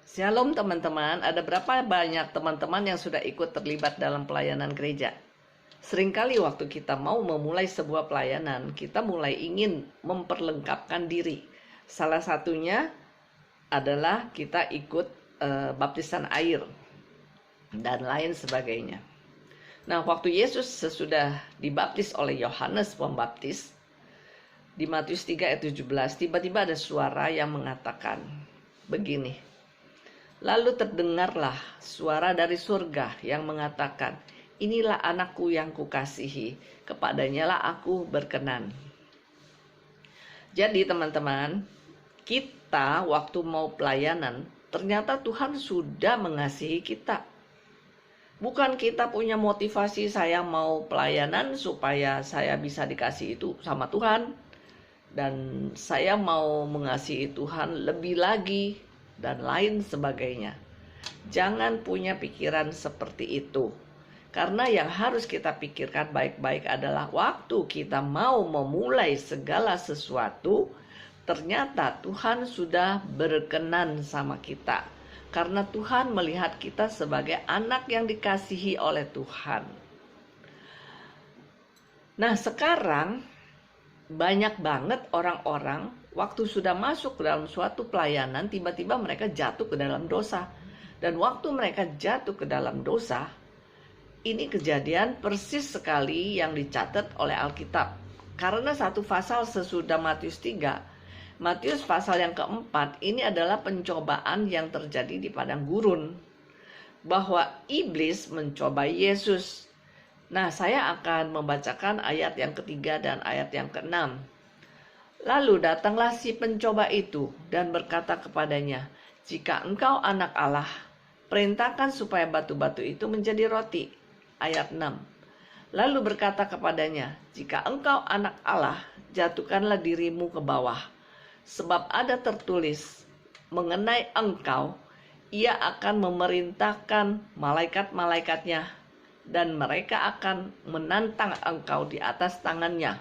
Shalom teman-teman, ada berapa banyak teman-teman yang sudah ikut terlibat dalam pelayanan gereja? Seringkali waktu kita mau memulai sebuah pelayanan, kita mulai ingin memperlengkapkan diri. Salah satunya adalah kita ikut baptisan air dan lain sebagainya. Nah, waktu Yesus sesudah dibaptis oleh Yohanes Pembaptis, di Matius 3 ayat 17, tiba-tiba ada suara yang mengatakan begini. Lalu terdengarlah suara dari surga yang mengatakan, inilah anakku yang kukasihi, kepadanya lah aku berkenan. Jadi teman-teman, kita waktu mau pelayanan, ternyata Tuhan sudah mengasihi kita. Bukan kita punya motivasi saya mau pelayanan supaya saya bisa dikasih itu sama Tuhan. Dan saya mau mengasihi Tuhan lebih lagi dan lain sebagainya. Jangan punya pikiran seperti itu. Karena yang harus kita pikirkan baik-baik adalah waktu kita mau memulai segala sesuatu, ternyata Tuhan sudah berkenan sama kita. Karena Tuhan melihat kita sebagai anak yang dikasihi oleh Tuhan. Nah, sekarang banyak banget orang-orang waktu sudah masuk ke dalam suatu pelayanan, tiba-tiba mereka jatuh ke dalam dosa. Dan waktu mereka jatuh ke dalam dosa, ini kejadian persis sekali yang dicatat oleh Alkitab. Karena satu pasal sesudah Matius 3, Matius pasal yang keempat, ini adalah pencobaan yang terjadi di padang gurun. Bahwa iblis mencoba Yesus. Nah, saya akan membacakan ayat yang ketiga dan ayat yang keenam. Lalu datanglah si pencoba itu dan berkata kepadanya, jika engkau anak Allah, perintahkan supaya batu-batu itu menjadi roti. Ayat 6. Lalu berkata kepadanya, jika engkau anak Allah, jatuhkanlah dirimu ke bawah. Sebab ada tertulis mengenai engkau, ia akan memerintahkan malaikat-malaikatnya dan mereka akan menantang engkau di atas tangannya,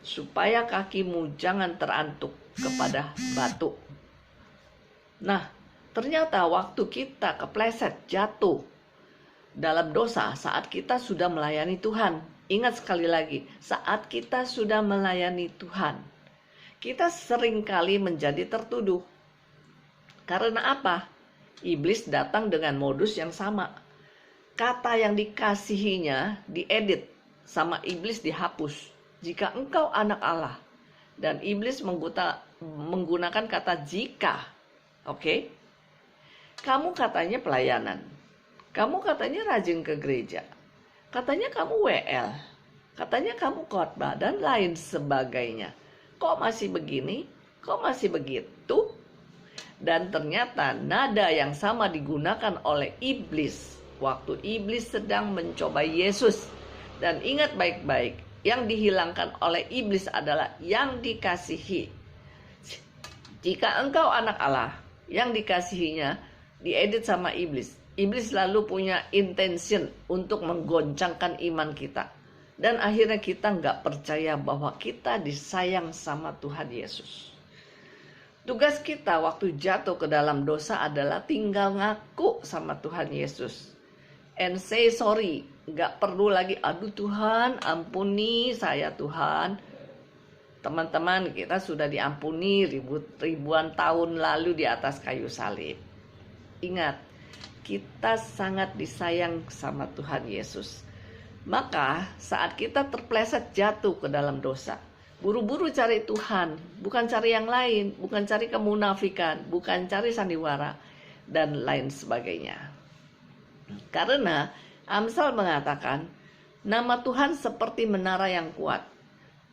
supaya kakimu jangan terantuk kepada batu. Nah, ternyata waktu kita kepleset jatuh dalam dosa saat kita sudah melayani Tuhan. Ingat sekali lagi, saat kita sudah melayani Tuhan, kita seringkali menjadi tertuduh. Karena apa? Iblis datang dengan modus yang sama. Kata yang dikasihinya diedit, sama iblis dihapus. Jika engkau anak Allah. Dan iblis menggunakan kata jika. Oke? Kamu katanya pelayanan. Kamu katanya rajin ke gereja. Katanya kamu WL. Katanya kamu khotbah dan lain sebagainya. Kok masih begini? Kok masih begitu? Dan ternyata nada yang sama digunakan oleh iblis waktu iblis sedang mencoba Yesus. Dan ingat baik-baik, yang dihilangkan oleh iblis adalah yang dikasihi. Jika engkau anak Allah, yang dikasihinya diedit sama iblis. Iblis lalu punya intention untuk menggoncangkan iman kita. Dan akhirnya kita nggak percaya bahwa kita disayang sama Tuhan Yesus. Tugas kita waktu jatuh ke dalam dosa adalah tinggal ngaku sama Tuhan Yesus. And say sorry. Nggak perlu lagi, aduh Tuhan ampuni saya Tuhan. Teman-teman, kita sudah diampuni ribuan tahun lalu di atas kayu salib. Ingat, kita sangat disayang sama Tuhan Yesus. Maka saat kita terpleset jatuh ke dalam dosa, buru-buru cari Tuhan, bukan cari yang lain, bukan cari kemunafikan, bukan cari sandiwara, dan lain sebagainya. Karena Amsal mengatakan, nama Tuhan seperti menara yang kuat.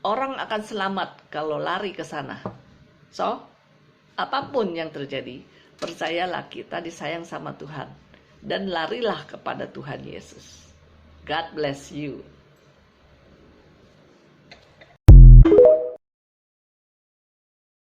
Orang akan selamat kalau lari ke sana. So, apapun yang terjadi, percayalah kita disayang sama Tuhan. Dan larilah kepada Tuhan Yesus. God bless you.